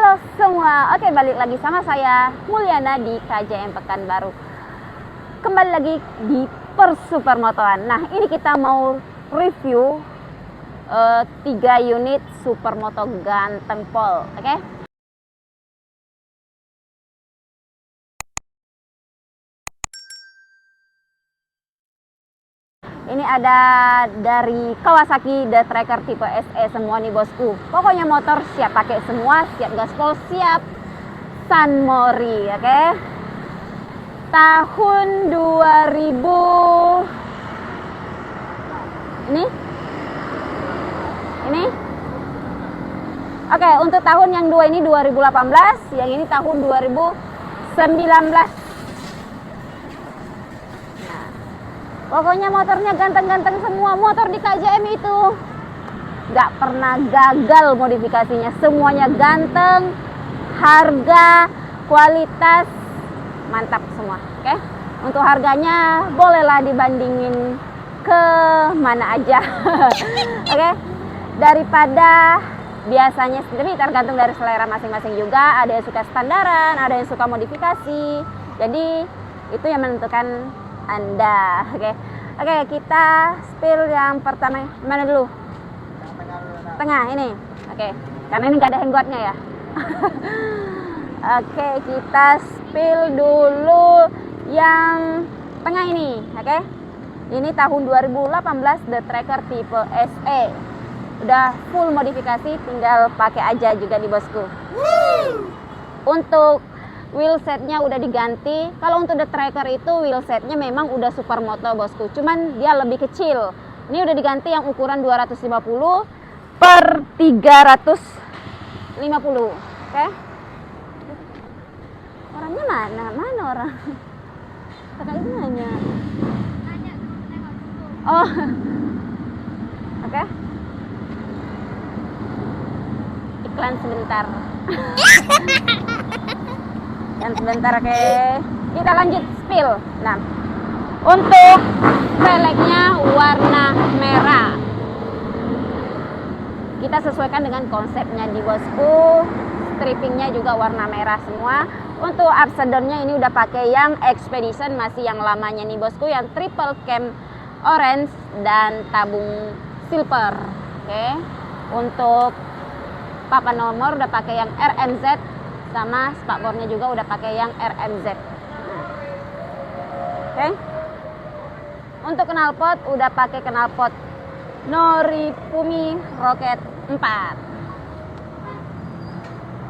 Halo semua, oke balik lagi sama saya Mulyana di KJM Pekanbaru. Kembali lagi di Persupermotoan. Nah ini kita mau review 3 unit Supermoto Ganteng Pol, oke? Ini ada dari Kawasaki The Tracker tipe SE semua nih bosku. Pokoknya motor siap pakai semua, siap gaspol, siap San Mori, oke? Tahun 2000 ini oke, untuk tahun yang dua ini 2018, yang ini tahun 2019. Pokoknya motornya ganteng-ganteng semua. Motor di KJM itu nggak pernah gagal modifikasinya. Semuanya ganteng, harga, kualitas, mantap semua. Oke? Untuk harganya bolehlah dibandingin ke mana aja. Oke? Daripada biasanya sendiri, tergantung dari selera masing-masing juga. Ada yang suka standaran, ada yang suka modifikasi. Jadi itu yang menentukan Anda. Oke, kita spill yang pertama. Mana dulu? Tengah ini. Oke, karena ini nggak ada hangguardnya ya. Oke, kita spill dulu yang tengah ini. Oke, ini tahun 2018 The Tracker tipe SE. Udah full modifikasi, tinggal pakai aja juga di bosku. Untuk wheel setnya udah diganti. Kalau untuk The Tracker itu wheel setnya memang udah Supermoto bosku, cuman dia lebih kecil. Ini udah diganti yang ukuran 250 per 350. Oke? Orangnya mana? Mana orang? Kakak itu nanya. Oh. Oke. Iklan sebentar. Dan sebentar, oke. Kita lanjut spill. Nah, untuk velgnya warna merah. Kita sesuaikan dengan konsepnya di bosku. Strippingnya juga warna merah semua. Untuk upside-nya ini udah pakai yang Expedition, masih yang lamanya nih bosku, yang triple cam orange dan tabung silver. Oke. Untuk papan nomor udah pakai yang RMZ, sama spakbornya juga udah pakai yang RMZ. Oke. Untuk knalpot udah pakai knalpot Norifumi Rocket 4.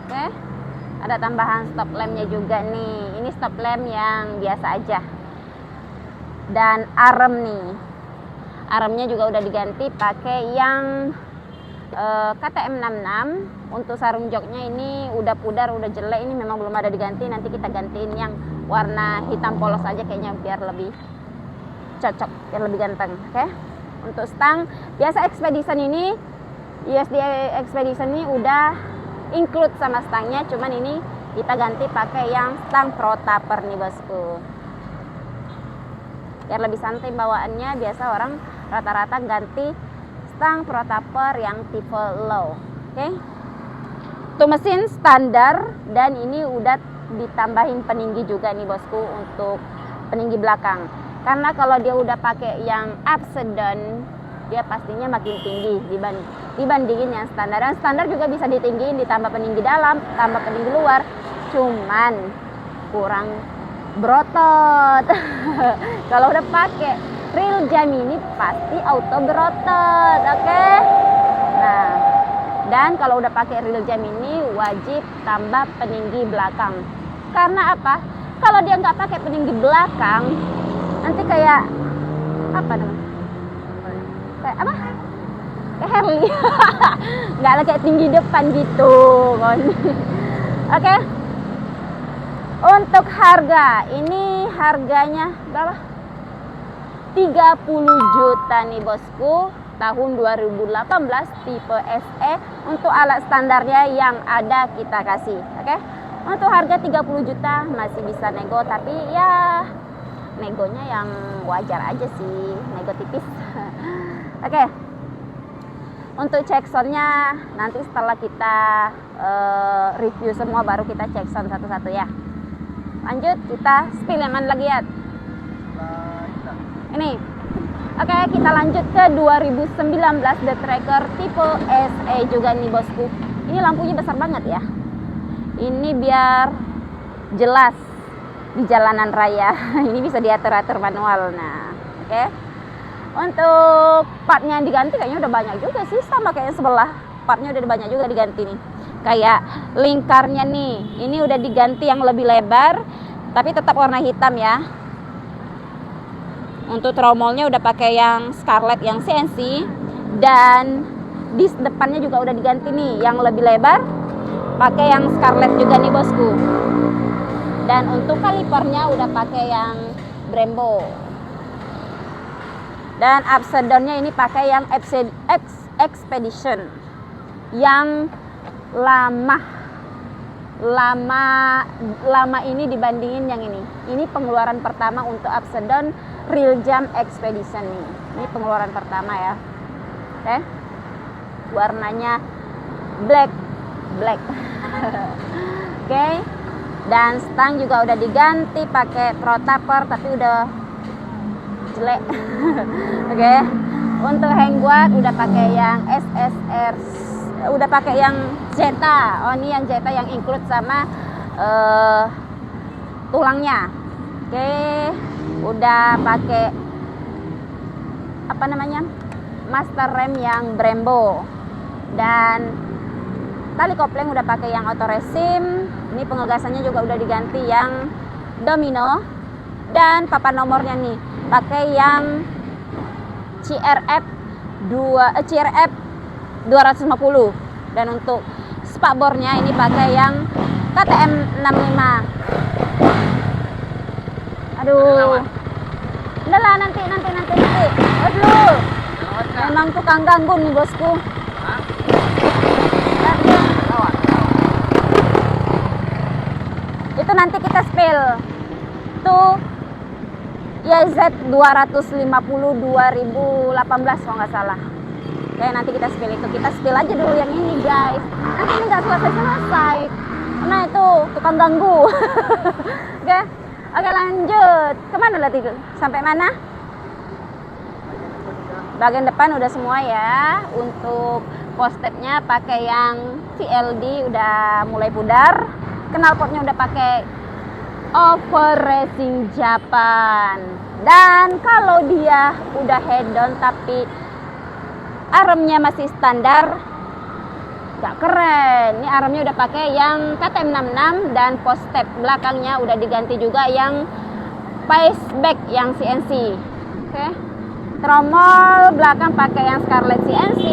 Oke. Ada tambahan stop lampnya juga nih. Ini stop lamp yang biasa aja. Dan arem nih. Aremnya juga udah diganti pakai yang KTM 66. Untuk sarung joknya ini udah pudar, udah jelek, ini memang belum ada diganti. Nanti kita gantiin yang warna hitam polos aja kayaknya, biar lebih cocok, biar lebih ganteng. Oke. Untuk stang biasa Expedition ini, USD Expedition ini udah include sama stangnya, cuman ini kita ganti pakai yang stang Pro Taper nih bosku, biar lebih santai bawaannya. Biasa orang rata-rata ganti stang Pro Taper yang tipe low. Oke. Itu mesin standar, dan ini udah ditambahin peninggi juga nih bosku untuk peninggi belakang. Karena kalau dia udah pakai yang upside down, dia pastinya makin tinggi dibandingin yang standar. Dan standar juga bisa ditinggiin, ditambah peninggi dalam, tambah peninggi luar, cuman kurang berotot. Kalau udah pakai Real Gemini pasti auto berotot, oke? Nah, dan kalau udah pakai Real Gemini wajib tambah peninggi belakang. Karena apa? Kalau dia nggak pakai peninggi belakang, nanti kayak apa namanya? Kayak apa? Kayak Harley. Nggak ada kayak tinggi depan gitu. Oke. Untuk harga, ini harganya berapa? 30 juta nih bosku. Tahun 2018 tipe SE. Untuk alat standarnya yang ada kita kasih. Oke. Untuk harga 30 juta masih bisa nego, tapi ya negonya yang wajar aja sih, nego tipis. Oke. Untuk cek soundnya nanti setelah kita review semua, baru kita cek sound satu-satu ya. Lanjut, kita spill yang mana lagi ya? Ini. Oke, kita lanjut ke 2019 The Tracker tipe SE juga nih bosku. Ini lampunya besar banget ya. Ini biar jelas di jalanan raya. Ini bisa diatur-atur manual. Nah, oke. Untuk partnya yang diganti kayaknya udah banyak juga sih, sama kayak sebelah. Partnya udah banyak juga diganti nih. Kayak lingkarnya nih, ini udah diganti yang lebih lebar, tapi tetap warna hitam ya. Untuk tromolnya udah pakai yang Scarlett yang CNC, dan dis depannya juga udah diganti nih, yang lebih lebar, pakai yang Scarlett juga nih bosku. Dan untuk kalipernya udah pakai yang Brembo. Dan upside down-nya ini pakai yang Expedition yang lama ini dibandingin yang ini. Ini pengeluaran pertama untuk upside down real jump Expedition nih. Ini pengeluaran pertama ya. Oke. Warnanya black. Oke. Dan stang juga udah diganti pakai protapper, tapi udah jelek. Oke. Untuk hangguard udah pakai yang SSR, udah pakai yang Zeta. Oh, ini yang Zeta yang include sama tulangnya. Oke. Udah pakai apa namanya? Master rem yang Brembo. Dan tali kopling udah pakai yang auto resim. Ini pengegasannya juga udah diganti yang Domino. Dan papan nomornya nih pakai yang CRF 250. Dan untuk spakbornya ini pakai yang KTM 65. Aduh. Udah lah, nanti. Aduh. Memang tukang ganggu nih bosku. Itu nanti kita spill. Tuh YZ 250 2018 kalau nggak salah. Oke, nanti kita spill itu. Kita spill aja dulu yang ini guys. Nanti ini nggak selesai. Nah itu tukang ganggu. Oke, lanjut. Kemana lah tidur? Sampai mana? Bagian depan udah semua ya. Untuk post-stepnya pakai yang VLD udah mulai pudar. Knalpotnya udah pakai Over Racing Japan. Dan kalau dia udah head down tapi armnya masih standar, gak keren. Ini armnya udah pakai yang KTM 66 dan post step belakangnya udah diganti juga yang Paceback yang CNC. Oke. Tromol belakang pakai yang Scarlett CNC.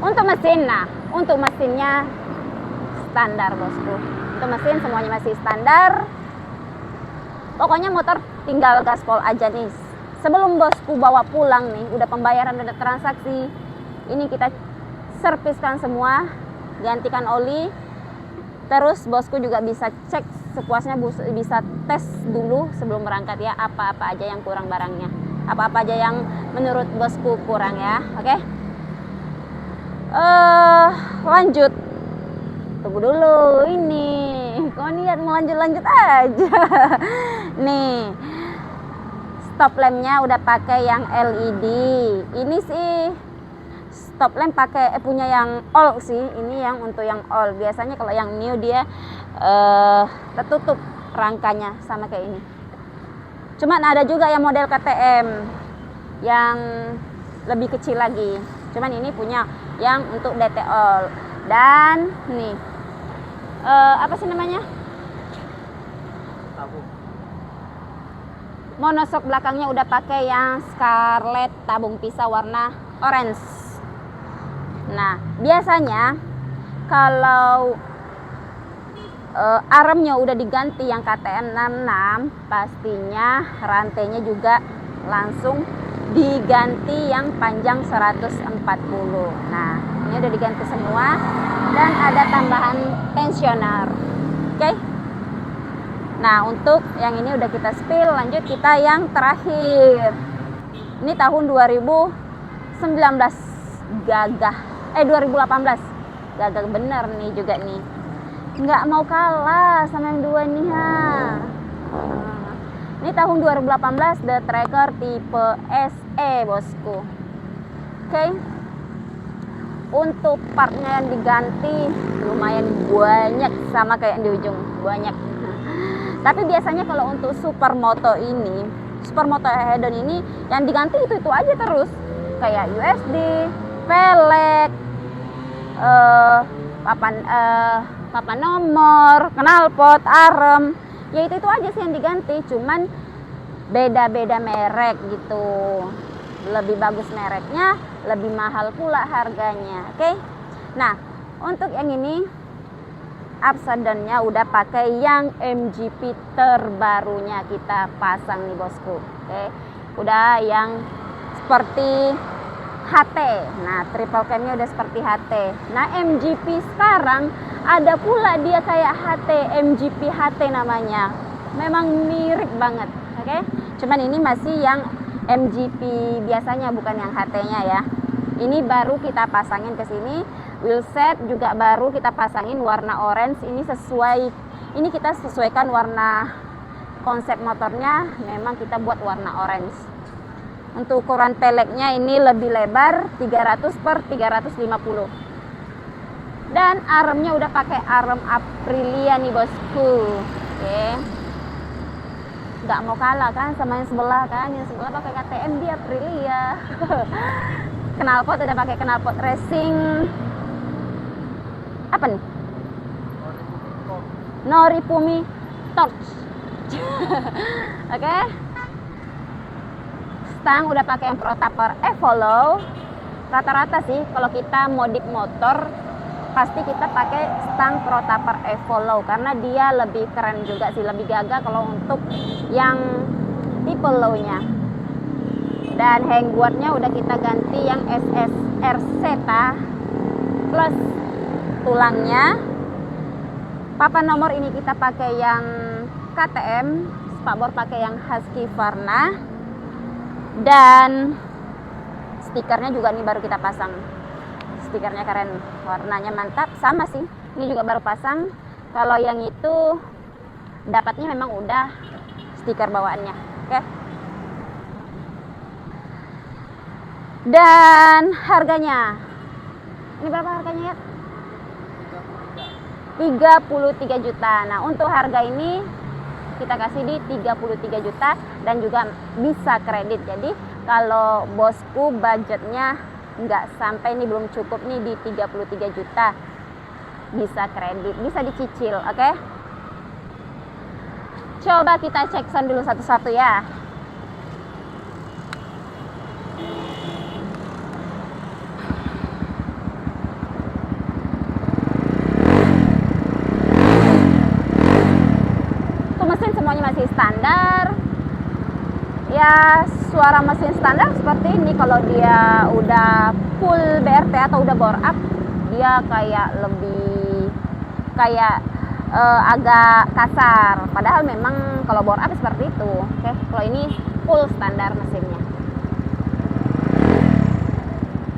Untuk mesin, untuk mesinnya standar bosku. Untuk mesin semuanya masih standar. Pokoknya motor tinggal gaspol aja nih. Sebelum bosku bawa pulang nih, udah pembayaran, udah transaksi. Ini kita serviskan semua, gantikan oli. Terus bosku juga bisa cek sepuasnya, bisa tes dulu sebelum berangkat ya, apa-apa aja yang kurang barangnya. Apa-apa aja yang menurut bosku kurang ya, oke? Lanjut. Tunggu dulu ini. Kok niat mau lanjut aja. Nih. Stop lampnya udah pakai yang LED. Ini sih stop lamp pakai punya yang all sih. Ini yang untuk yang all. Biasanya kalau yang new dia tertutup rangkanya sama kayak ini. Cuman ada juga yang model KTM yang lebih kecil lagi. Cuman ini punya yang untuk DT all. Dan nih apa sih namanya? Monoshock belakangnya udah pakai yang Scarlett tabung pisah warna orange. Nah, biasanya kalau armnya udah diganti yang KTM 66, pastinya rantainya juga langsung diganti yang panjang 140. Nah, ini udah diganti semua dan ada tambahan tensioner. Oke. Nah, untuk yang ini udah kita spill, lanjut kita yang terakhir. Ini tahun 2019 gagah. 2018 gagah bener nih juga nih, nggak mau kalah sama yang dua nih ha. Ini tahun 2018 The Tracker tipe SE bosku. Oke. Untuk partnya yang diganti lumayan banyak, sama kayak yang di ujung, banyak. Tapi biasanya kalau untuk supermoto hedon ini yang diganti itu aja terus, kayak USD, velg, papan nomor, knalpot, arem, ya itu aja sih yang diganti, cuman beda-beda merek gitu. Lebih bagus mereknya, lebih mahal pula harganya. Oke. Nah, untuk yang ini upside-nya udah pakai yang MGP terbarunya kita pasang nih bosku. Oke. Udah yang seperti HT. Nah, triple cam-nya udah seperti HT. Nah, MGP sekarang ada pula dia kayak HT, MGP HT namanya. Memang mirip banget, oke? Cuman ini masih yang MGP biasanya, bukan yang HT-nya ya. Ini baru kita pasangin ke sini. Wheelset juga baru kita pasangin warna orange. Ini kita sesuaikan warna konsep motornya, memang kita buat warna orange. Untuk ukuran peleknya ini lebih lebar, 300/350. Dan armnya udah pakai arm Aprilia nih bosku. Oke. Nggak mau kalah kan sama yang sebelah kan, yang sebelah pakai KTM, dia Aprilia. Knalpot udah pakai knalpot racing. Apa nih? Norifumi Torch. Oke. Stang udah pakai yang Protaper Evolo. Rata-rata sih kalau kita modif motor pasti kita pakai stang Protaper Evolo karena dia lebih keren juga sih, lebih gagah kalau untuk yang tipe low-nya. Dan hangboardnya udah kita ganti yang SSRZ plus tulangnya. Papan nomor ini kita pakai yang KTM, spakbor pakai yang Husqvarna, dan stikernya juga nih baru kita pasang. Stikernya keren, warnanya mantap, sama sih. Ini juga baru pasang. Kalau yang itu dapatnya memang udah stiker bawaannya, oke? Dan harganya, ini berapa harganya ya? 33 juta. Nah, untuk harga ini kita kasih di 33 juta dan juga bisa kredit. Jadi kalau bosku budgetnya nggak sampai nih, belum cukup nih di 33 juta, bisa kredit, bisa dicicil, oke? Coba kita cek sound dulu satu-satu ya. Tuh mesin semuanya masih standar. Ya, suara mesin standar seperti ini. Kalau dia udah full BRT atau udah bore up, dia kayak lebih agak kasar. Padahal memang kalau bore up seperti itu. Oke, kalau ini full standar mesinnya.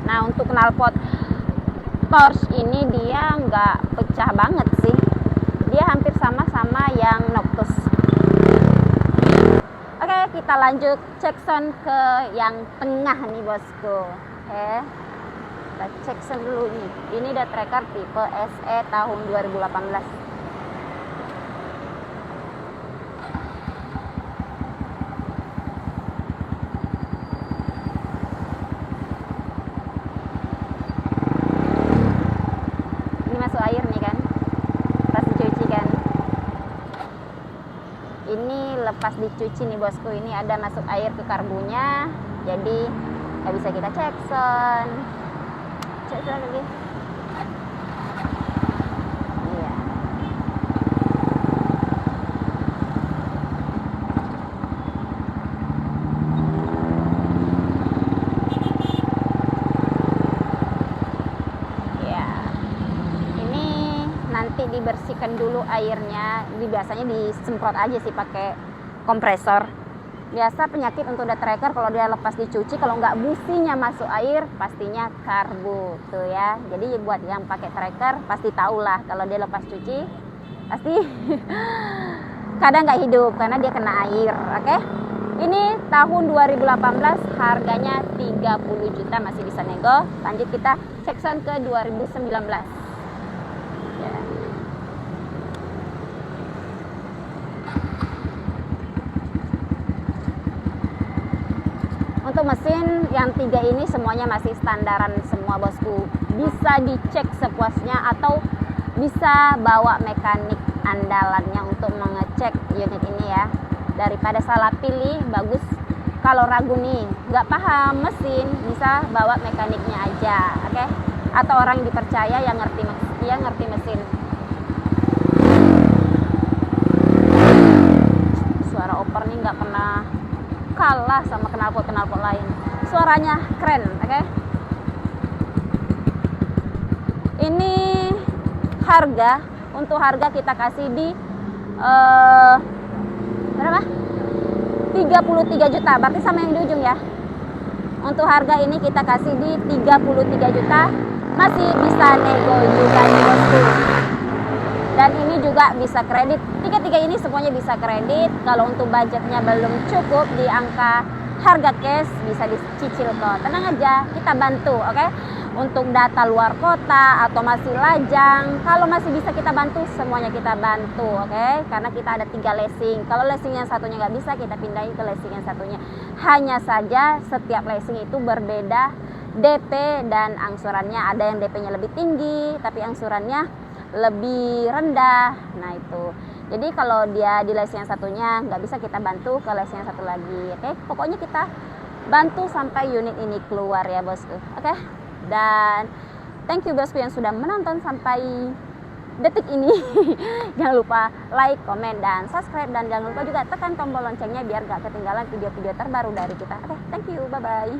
Nah, untuk knalpot Torch ini dia nggak pecah banget sih. Dia hampir sama yang Noctus. Oke, kita lanjut cek sound ke yang tengah nih bosku. Oke, kita cek sound dulu nih. Ini The Tracker tipe SE tahun 2018. Ini masuk air nih kan, pas dicuci kan. Ini lepas dicuci nih bosku, ini ada masuk air ke karbunya, jadi nggak bisa kita cek sound. Cek sound lagi. Iya. Ya. Ini nanti dibersihkan dulu airnya. Ini biasanya disemprot aja sih pakai kompresor. Biasa penyakit untuk the tracker kalau dia lepas dicuci, kalau nggak businya masuk air pastinya karbu tuh ya. Jadi buat yang pakai tracker pasti tahu lah kalau dia lepas cuci pasti kadang nggak hidup karena dia kena air. Oke, ini tahun 2018 harganya 30 juta, masih bisa nego. Lanjut kita cek sound ke 2019 ya. Untuk mesin yang 3 ini semuanya masih standaran semua bosku, bisa dicek sepuasnya atau bisa bawa mekanik andalannya untuk mengecek unit ini ya. Daripada salah pilih, bagus kalau ragu nih nggak paham mesin, bisa bawa mekaniknya aja, oke? Atau orang dipercaya yang ngerti mesin. Suara oper nih nggak pernah kalah sama knalpot lain, suaranya keren. Oke, ini untuk harga kita kasih di berapa? 33 juta, berarti sama yang di ujung ya. Untuk harga ini kita kasih di 33 juta, masih bisa nego juga nih bosku. Dan ini juga bisa kredit. Tiga ini semuanya bisa kredit. Kalau untuk budgetnya belum cukup di angka harga cash, bisa dicicil kok. Tenang aja, kita bantu, oke? Untuk data luar kota atau masih lajang, kalau masih bisa kita bantu, semuanya kita bantu, oke? Karena kita ada 3 leasing. Kalau leasing yang satunya nggak bisa, kita pindahin ke leasing yang satunya. Hanya saja setiap leasing itu berbeda DP dan angsurannya. Ada yang DP-nya lebih tinggi, tapi angsurannya lebih rendah. Nah itu, jadi kalau dia di leasing yang satunya nggak bisa, kita bantu ke leasing yang satu lagi. Oke, pokoknya kita bantu sampai unit ini keluar ya bosku. Oke, dan thank you bosku yang sudah menonton sampai detik ini. Jangan lupa like, komen, dan subscribe, dan jangan lupa juga tekan tombol loncengnya biar nggak ketinggalan video-video terbaru dari kita. Oke, thank you, bye bye.